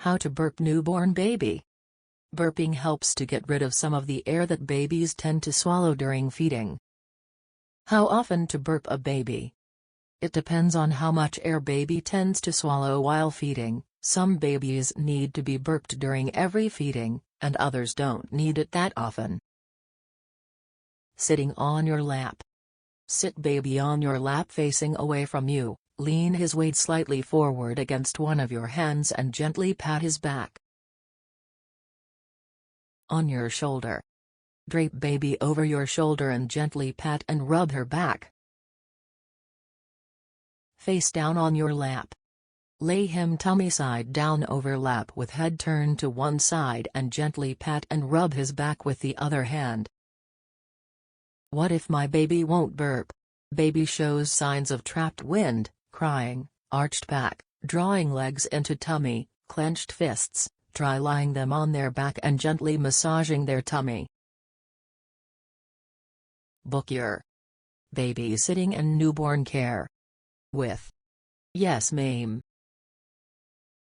How to burp newborn baby. Burping helps to get rid of some of the air that babies tend to swallow during feeding. How often to burp a baby? It depends on how much air baby tends to swallow while feeding. Some babies need to be burped during every feeding, and others don't need it that often. Sitting on your lap. Sit baby on your lap facing away from you, lean his weight slightly forward against one of your hands and gently pat his back. On your shoulder. Drape baby over your shoulder and gently pat and rub her back. Face down on your lap. Lay him tummy side down over lap with head turned to one side and gently pat and rub his back with the other hand. What if my baby won't burp? Baby shows signs of trapped wind, crying, arched back, drawing legs into tummy, clenched fists. Try lying them on their back and gently massaging their tummy. Book your babysitting and newborn care with Yesmaam.